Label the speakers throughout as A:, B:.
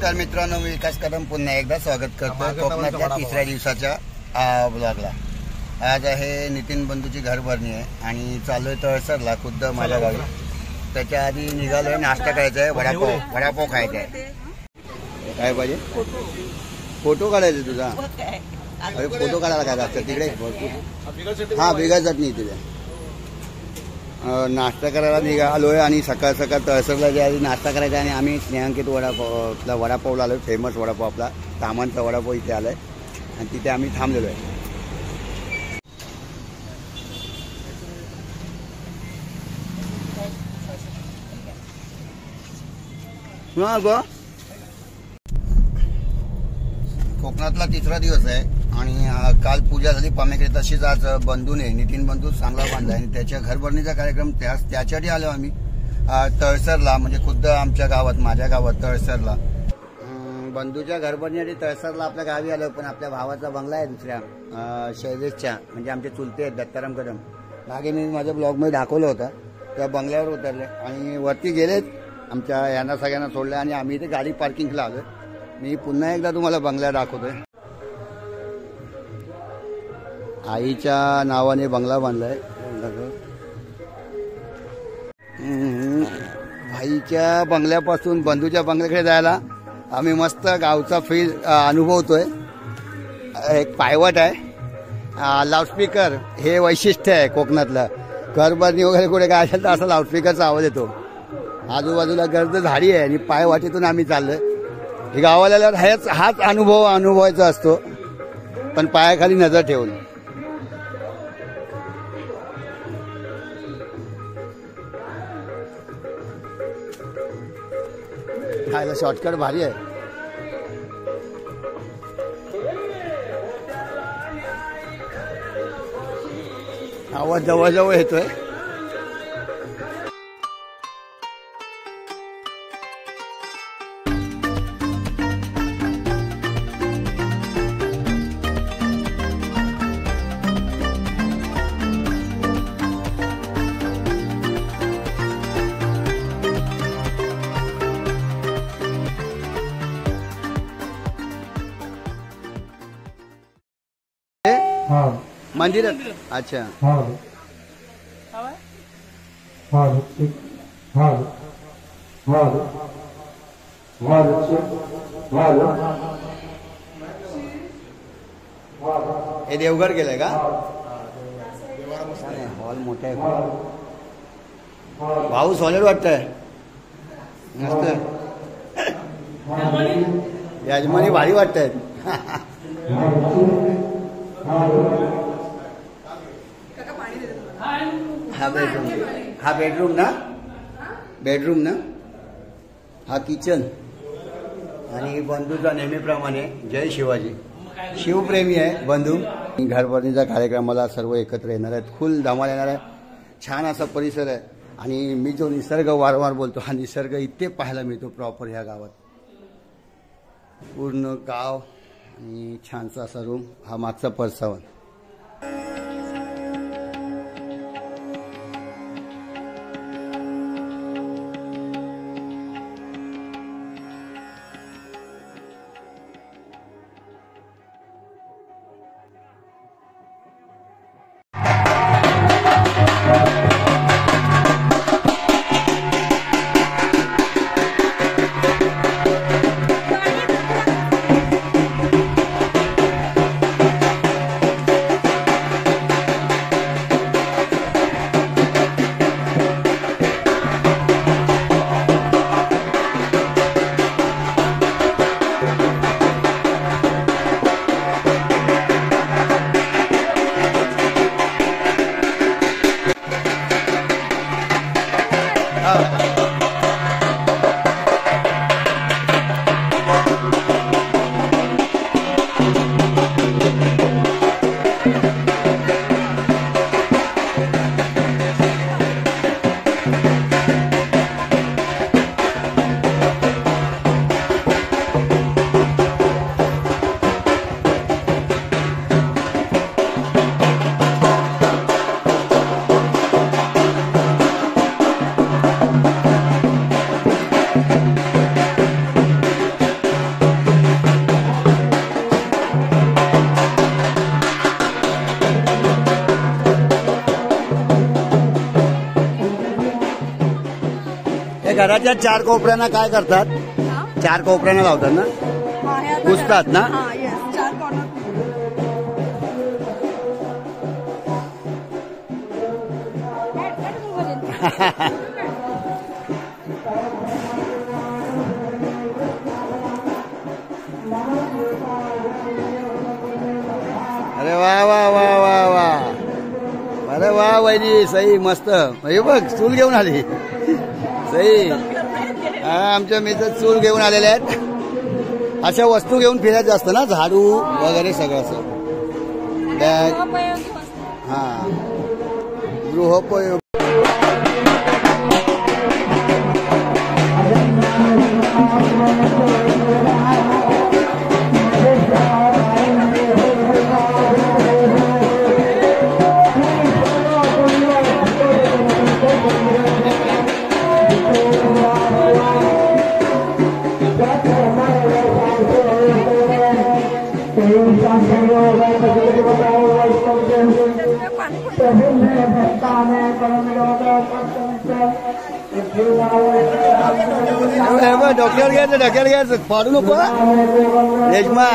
A: नमस्कार मित्रांनो, मी विकास कदम पुन्हा एकदा स्वागत करतो कोकणातल्या तिसऱ्या दिवसाच्या ब्लॉगला। आज आहे नितीन बंधूची घरभरणी आहे आणि चाललोय तळसरला खुद्द माझ्या गावी। त्याच्या आधी निघालोय नाश्ता करायचा आहे, वडापाव खायचा आहे। काय पाहिजे? फोटो काढायचा तुझा? अरे फोटो काढायला काय लागतं तिकडे? हां, बिगर चटणी तिथे। नाश्ता करायला निघालोय आणि सकाळ सकाळ तळसरला जे आधी नाश्ता करायचा आणि आम्ही स्नेहांकित वडापावला आलो। फेमस वडापाव आपला तामांचा वडापाव इथे आलाय आणि तिथे आम्ही थांबलेलो आहे। कोकणातला तिसरा दिवस आहे आणि काल पूजा झाली पामेकडे, तशीच आज बंधूने नितीन बंधू चांगला बांधला आणि त्याच्या घरभरणीचा कार्यक्रम त्याच्यासाठी आलो आम्ही तळसरला, म्हणजे खुद्द आमच्या गावात, माझ्या गावात तळसरला। बंधूच्या घरभरणीसाठी तळसरला आपल्या गावी आलो, पण आपल्या भावाचा बंगला आहे दुसऱ्या शैलेशच्या, म्हणजे आमचे चुलते आहेत दत्ताराम कदम, मागे मी माझ्या ब्लॉगमध्ये दाखवलं होतं। त्या बंगल्यावर उतरले आणि वरती गेलेत, आमच्या यांना सगळ्यांना सोडलं आणि आम्ही इथे गाडी पार्किंगला आलो। मी पुन्हा एकदा तुम्हाला बंगला दाखवतोय। आईच्या नावाने बंगला बांधलाय। भाईच्या बंगल्यापासून बंधूच्या बंगल्याकडे जायला आम्ही मस्त गावचा फील अनुभवतोय। एक पायवट आहे, लाऊडस्पीकर हे वैशिष्ट्य आहे कोकणातलं। घरभरणी वगैरे कुठे काय असेल तर असा लाऊडस्पीकरचा आवाज येतो। आजूबाजूला गर्द झाडी आहे आणि पायवाटेतून आम्ही चाललोय। हे गावाला हाच अनुभवायचा असतो, पण पायाखाली नजर ठेवून। खायला शॉर्टकट भारी आहे। आवाज जवळजवळ येतोय। मंदिरात? अच्छा, हे देवघर गेलंय का? हॉल मोठा आहे, भाऊ सॉलिड वाटतंय मस्त। यजमानी भारी वाटतायत। हा बेडरूम ना, हा किचन आणि बंधूचा नेहमीप्रमाणे जय शिवाजी, शिवप्रेमी आहे बंधू। घरभरणीच्या कार्यक्रमाला सर्व एकत्र येणार आहेत, फुल धमाल येणार आहे। छान असा परिसर आहे आणि मी जो निसर्ग वारंवार बोलतो, हा निसर्ग इथे पाहायला मिळतो प्रॉपर ह्या गावात। पूर्ण गाव आणि छानसा असा रूम, हा मागचा परसावन। घराच्या 4 कोपऱ्यांना काय करतात? 4 कोपऱ्यांना लावतात ना, पुसतात ना. अरे वा वा वा वा वा, अरे वा वहिनी, सई मस्त. हे बघ चूल घेऊन आली सई. हा, आमच्या मित्र चूल घेऊन आलेले आहेत. अशा वस्तू घेऊन फिरायचं असतं ना, झाडू वगैरे सगळं असं. बॅग, हा, गृहोपयोग. डोक्यावर घ्यायचं पाडू नको रेशमा.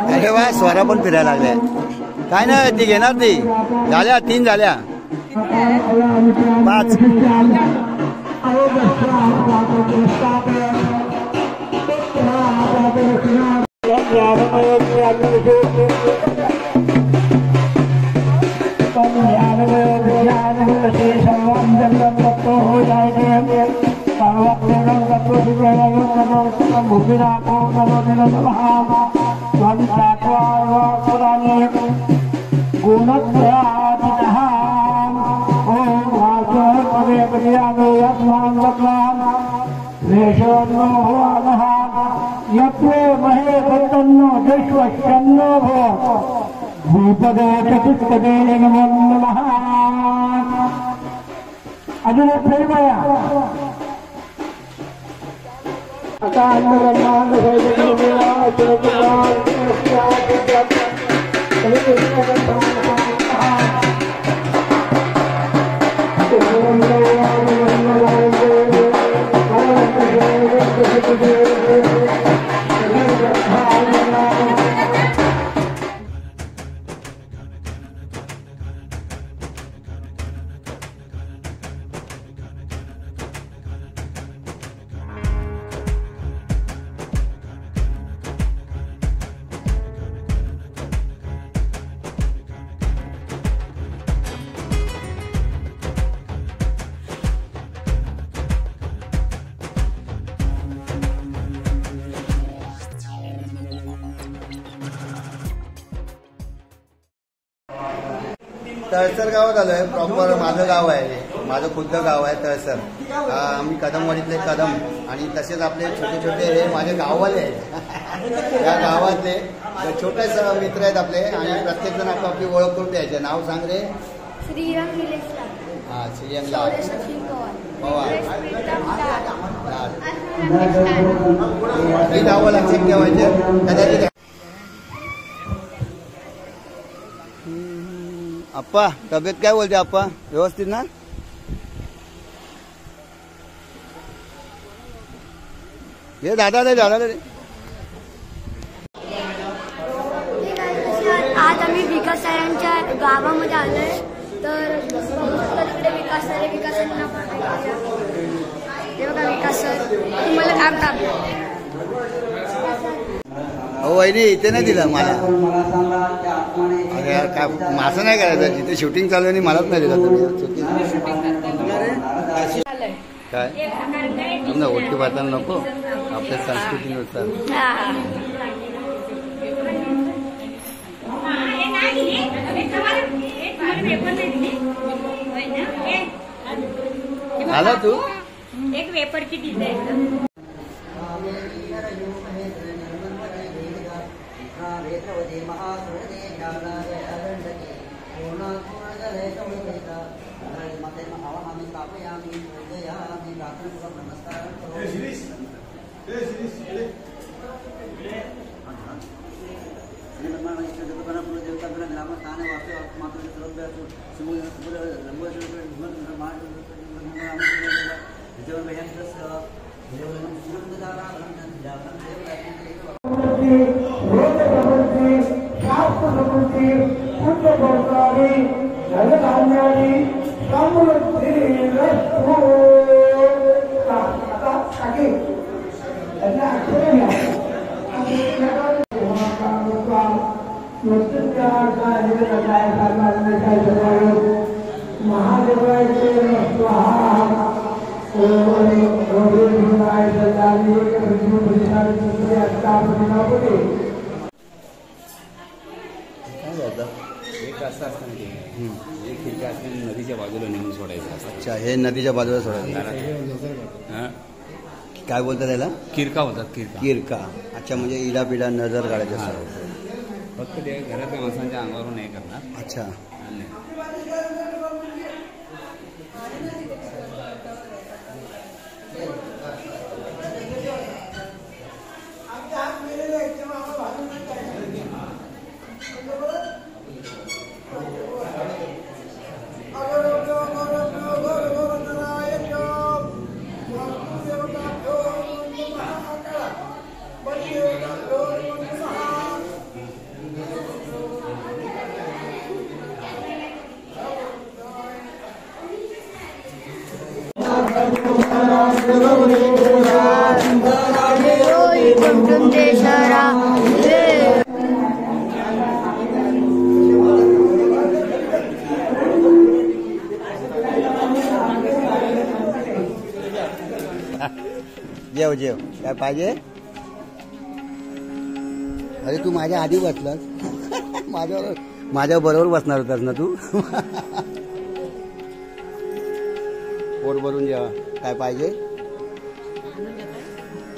A: अरे वा, स्वरा पण फिरायला लागल्या. काय नाही, ती घेणार ती. झाल्या 3 झाल्या 5.
B: अजून एक प्रेम आहे. आता
A: तळसर गावात आलोय. प्रॉपर माझं गाव आहे, माझं खुद्द गाव आहे तळसर. आम्ही कदमवाडीतले कदम, आणि तसेच आपले छोटे छोटे हे माझे गाववाले आहेत. या गावातले छोटे मित्र आहेत आपले, आणि प्रत्येक जण आपली ओळख करून द्यायचे. नाव सांग रे.
C: श्रीराम.
A: हा, श्रीराम लाल पवार. ही नावं लक्षात ठेवायचे. कदाचित अप्पा, तब्येत काय बोलते अप्पा? व्यवस्थित ना? हे दादा रे, दादा रे.
C: आज आम्ही विकास सरांच्या गावामध्ये आलोय. तर तिकडे विकास सर, विकास सरांना हे बघा विकास सर तुम्हाला काम टाकलं.
A: वहिनी इथे नाही दिलं मला. अरे यार, काय मासं नाही करायचं. जिथे शूटिंग चालू आहे मलाच नाही दिलं तुम्ही. काय समजा ओळखी पाहताना नको, आपल्या संस्कृतीनुसार. आला तू
D: एक वेपरची डिझाईन.
E: ग्रामस्थान नदीच्या बाजूला नेऊन सोडायचं.
A: अच्छा, हे नदीच्या बाजूला सोडायचं. काय बोलतात त्याला?
E: किरका होतात.
A: किरका. अच्छा, म्हणजे इडा पिडा नजर काढायचं.
E: फक्त ते घरातल्या माणसांच्या अंगावरून नाही करणार.
A: अच्छा. जेव जेव. काय पाहिजे? अरे तू माझ्या आधी बसलास. माझ्या बरोबर बसणार होतास ना तू. पोट भरून जेवा. काय पाहिजे?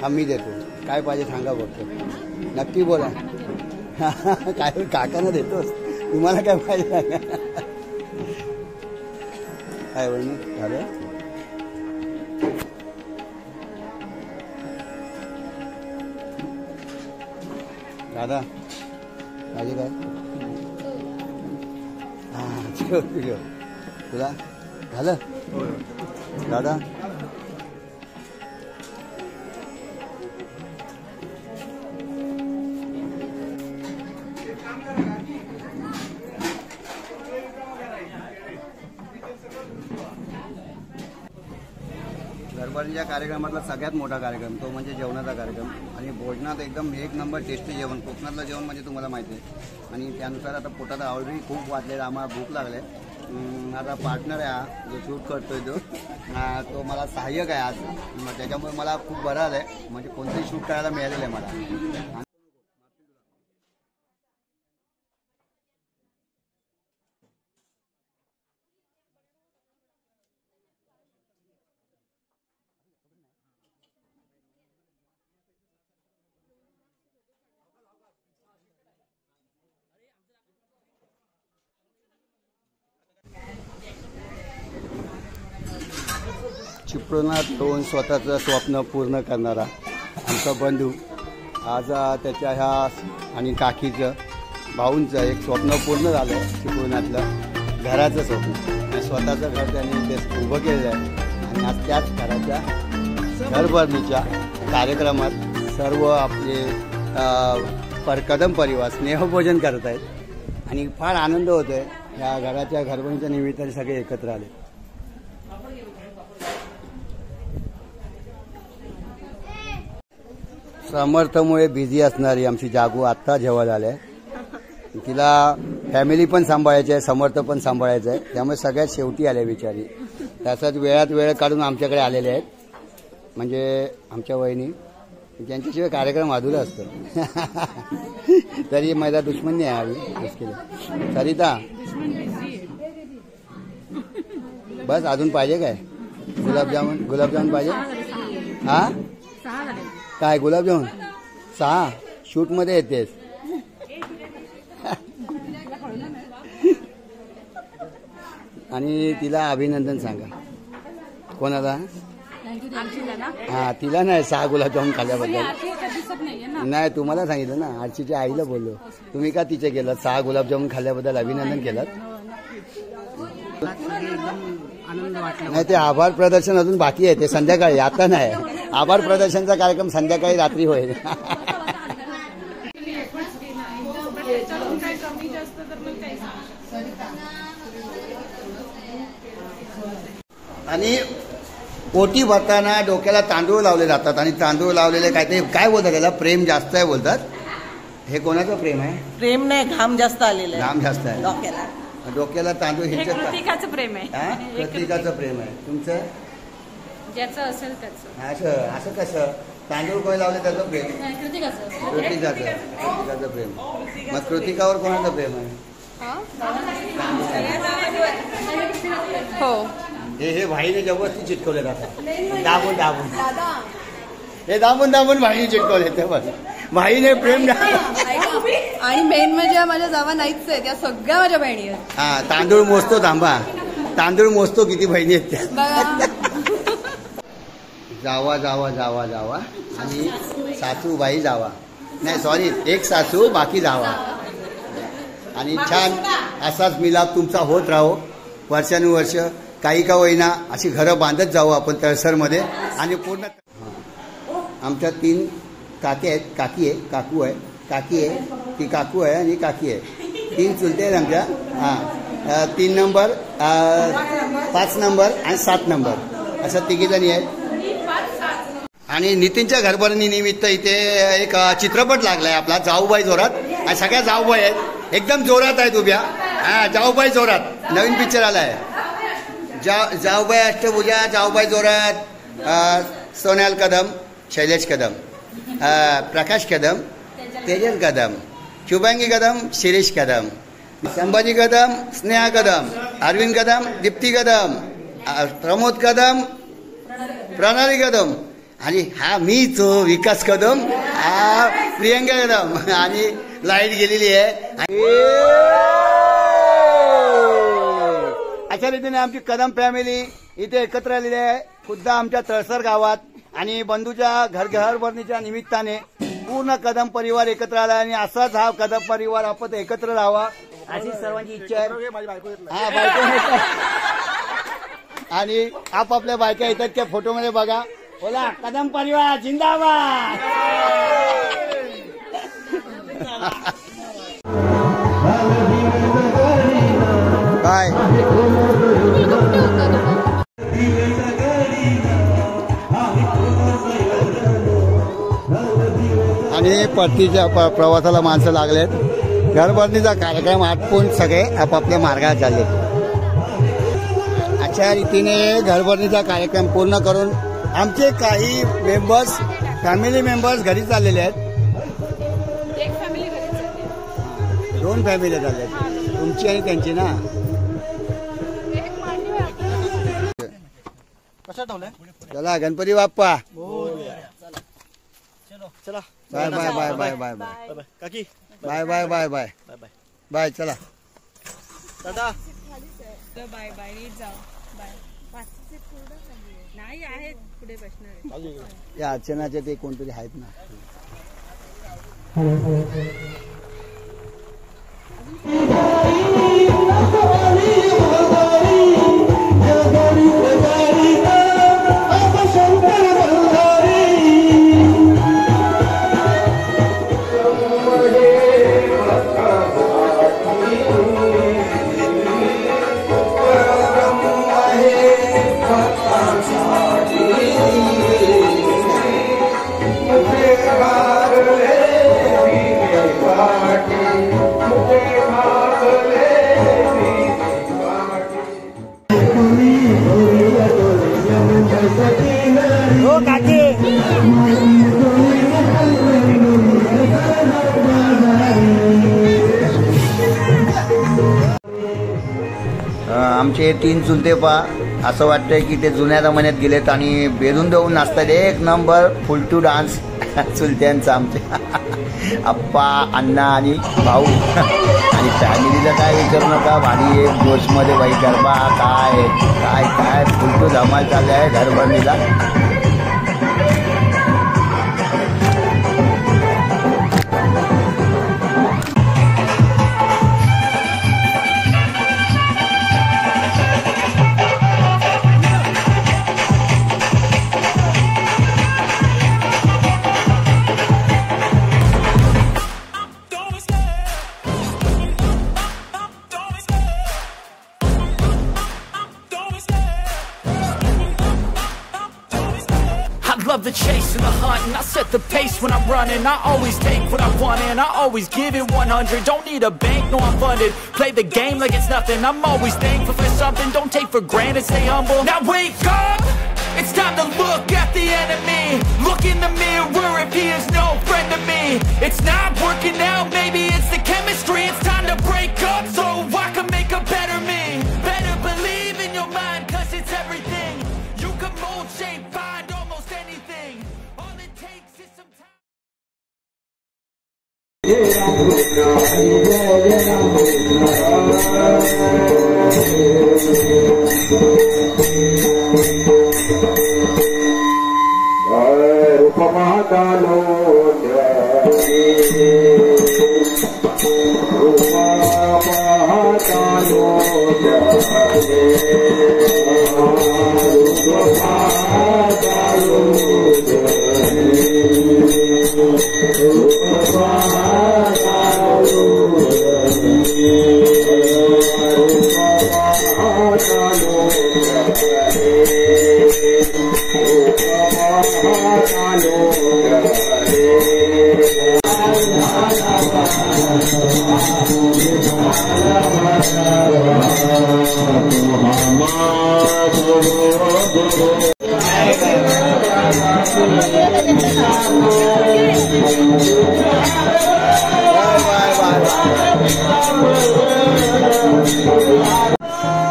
A: हा मी देतो. काय पाहिजे सांगा बघतो. नक्की बोला. काय काकांना देतोस? तुम्हाला काय पाहिजे सांगा. काय वहिनी झालं? दादा पाहिजे काय? हा, तुला झालं दादा? गरबांच्या कार्यक्रमातला सगळ्यात मोठा कार्यक्रम तो म्हणजे जेवणाचा कार्यक्रम. आणि भोजनात एकदम एक नंबर टेस्टी जेवण. कोकणातलं जेवण म्हणजे तुम्हाला माहिती आहे. आणि त्यानुसार आता पोटात ऑलरेडी खूप वाढलेलं, आम्हाला भूक लागले. माझा पार्टनर आहे हा जो शूट करतोय तो मला सहाय्यक आहे आज. मग त्याच्यामुळे मला खूप बरं आलं आहे. म्हणजे कोणतेही शूट करायला मिळालेलं आहे मला. चिपळुणात येऊन स्वतःचं स्वप्न पूर्ण करणारा आमचा बंधू आज त्याच्या ह्या आणि काकीचं भाऊंचं एक स्वप्न पूर्ण झालं. चिपळुणातलं घराचं स्वप्न आणि स्वतःचं घर त्यांनी ते उभं केलेलं आहे. आणि आज त्याच घराच्या घरभरणीच्या कार्यक्रमात सर्व आपले कदम परिवार स्नेहभोजन करत आहेत. आणि फार आनंद होतो आहे. ह्या घराच्या घरभरणीच्या निमित्ताने सगळे एकत्र आले. समर्थमुळे बिझी असणारी आमची जागू आत्ता जेवायला आले. तिला फॅमिली पण सांभाळायची आहे, समर्थ पण सांभाळायचं आहे. त्यामुळे सगळ्यात शेवटी आले बिचारी. त्यासाठी वेळात वेळ काढून आमच्याकडे आलेले आहेत. म्हणजे आमच्या वहिनी, त्यांच्याशिवाय कार्यक्रम अधुरा असतो. तरी माझा दुश्मन नाही आम्ही. सरिता बस अजून पाहिजे काय? गुलाबजामुन पाहिजे? हा काय गुलाबजामुन? 6 शूट मध्ये येतेस. आणि तिला अभिनंदन सांगा. कोणाला? हा तिला नाही 6 गुलाबजामुन खाल्ल्याबद्दल. नाही तुम्हाला सांगितलं ना, आरशीच्या आईला बोललो. तुम्ही का तिचे गेलात? 6 गुलाबजामुन खाल्ल्याबद्दल अभिनंदन केलं. नाही ते आभार प्रदर्शन अजून बाकी आहे, ते संध्याकाळी, आता नाही. आभार प्रदर्शनचा कार्यक्रम संध्याकाळी रात्री होईल. आणि पोटी भरताना डोक्याला तांदूळ लावले जातात आणि तांदूळ लावलेले काय बोलतात त्याला, प्रेम जास्त आहे बोलतात. हे कोणाचं प्रेम आहे?
F: प्रेम नाही, घाम जास्त आलेला आहे.
A: घाम जास्त आहे डोक्याला तांदूळ.
D: हे कृतिकाचं प्रेम आहे.
A: प्रत्येकाचं प्रेम आहे. तुमचं
D: ज्याचं असेल त्याचं.
A: असं कसं? तांदूळ कोणी लावले त्याचं प्रेम? कृतिकाचं प्रेम. मग कृतिकावर कोणाचं प्रेम आहे?
D: हो.
A: हे भाईने जबरदस्ती चिटकवले जातात, दाबून हे दाबून भाईने चिटकवले. ते बघ, भाईने प्रेम.
G: आणि मेन म्हणजे माझ्या जावा नाहीच आहे, त्या सगळ्या माझ्या बहिणी आहेत.
A: हा, तांदूळ मोजतो. थांबा, तांदूळ मोजतो किती बहिणी आहेत त्या. जावा जावा जावा जावा आणि सासूबाई जावा. नाही सॉरी, एक सासू बाकी जावा. आणि छान असाच मिलाप तुमचा होत राहो वर्षानुवर्ष. काही का होईना अशी घरं बांधत जाऊ आपण तळसरमध्ये. आणि पूर्ण आमच्या 3 काकी आहेत. काकू आहे ती काकू आहे आणि काकी आहे. 3 चुलते आहेत आमच्या. हां, 3 नंबर, 5 नंबर आणि 7 नंबर असं 3 जणी आहेत. आणि नितीनच्या घरभरणी निमित्त इथे एक चित्रपट लागलाय आपला, जाऊबाई जोरात. आणि सगळ्या जाऊबाई आहेत, एकदम जोरात आहेत उभ्या. हा, जाऊबाई जोरात नवीन पिक्चर आलाय. जाऊबाई अष्टभुजा, जाऊबाई जोरात. सोनाल कदम, शैलेश कदम, प्रकाश कदम, तेजल कदम, शुभांगी कदम, शिरीष कदम, संभाजी कदम, स्नेहा कदम, अरविंद कदम, दीप्ती कदम, प्रमोद कदम, प्रणाली कदम. आणि हा मी तो विकास कदम, हा प्रियंका कदम. आणि लाईट गेलेली आहे. अशा रीतीने आमची कदम फॅमिली इथे एकत्र आलेली आहे, खुद्द आमच्या तळसर गावात. आणि बंधूच्या घरभरणीच्या निमित्ताने पूर्ण कदम परिवार एकत्र आला. आणि असाच हा कदम परिवार आपण एकत्र राहावा अशी सर्वांची इच्छा आहे. हा, बायको. आणि आपापल्या बायका येतात त्या फोटोमध्ये बघा. बोला, कदम परिवार जिंदाबाद. बाय. आणि परतीच्या प्रवासाला माणसं लागलेत. घरभरणीचा कार्यक्रम आटपून सगळे आपापल्या मार्गात चालले. अशा रीतीने घरभरणीचा कार्यक्रम पूर्ण करून आमचे काही मेंबर्स, फॅमिली मेंबर्स घरी चाललेले आहेत. 2 फॅमिली चालल्या आहेत, तुमची आणि त्यांची ना. चला Ganpati Bappa. Bye bye bye bye bye bye काकी. Bye bye bye bye bye. चला दादा,
D: बाय बाय. जाऊ बाय. नाही आहेत पुढे बसणार.
A: या अर्चनाचे ते कोणतरी आहेत ना. आमचे 3 चुलते पा असं वाटतंय की ते जुन्या जमान्यात गेलेत आणि बेरून देऊन नाचतात. 1 नंबर फुल टू डान्स चुलत्यांचा आमचे आप्पा, अण्णा आणि भाऊ. आणि फॅमिलीला काय विचारू नका, भारी एक जोशमध्ये बाई गरबा काय काय काय फुल टू धमाल चालले आहे घरभरणीला.
H: love the chase and the hunt, and I set the pace when I'm running. I always take what I want and I always give it 100. Don't need a bank, no I'm funded. Play the game like it's nothing. I'm always thankful for something. Don't take for granted, stay humble. Now wake up! It's time to look at the enemy. Look in the mirror if he is no friend to me. It's not working out, maybe it's the chemistry. It's time to break up so I can make a better me. Better believe in your mind, cause it's everything. You can mold, shape, find almost anything. All it takes is some time.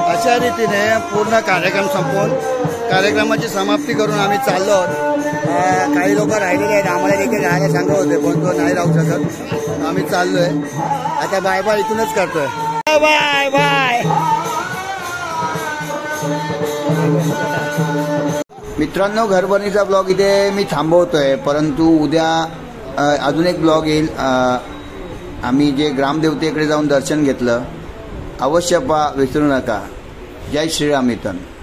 A: अशा रीतीने पूर्ण कार्यक्रम संपवून कार्यक्रमाची समाप्ती करून आम्ही चाललो आहोत. काही लोक राहिलेले आहेत, आम्हाला तिथे राहायला सांगत होते पण तो नाही राहू शकत. आम्ही चाललोय आता. बाय बाय इथूनच करतोय. Bye bye. मित्रांनो, घरभरणीचा ब्लॉग इथे मी थांबवतोय, परंतु उद्या अजून एक ब्लॉग येईल. आम्ही जे ग्रामदेवतेकडे जाऊन दर्शन घेतलं, अवश्य पहा, विसरू नका. जय श्रीराम. मित्रांनो.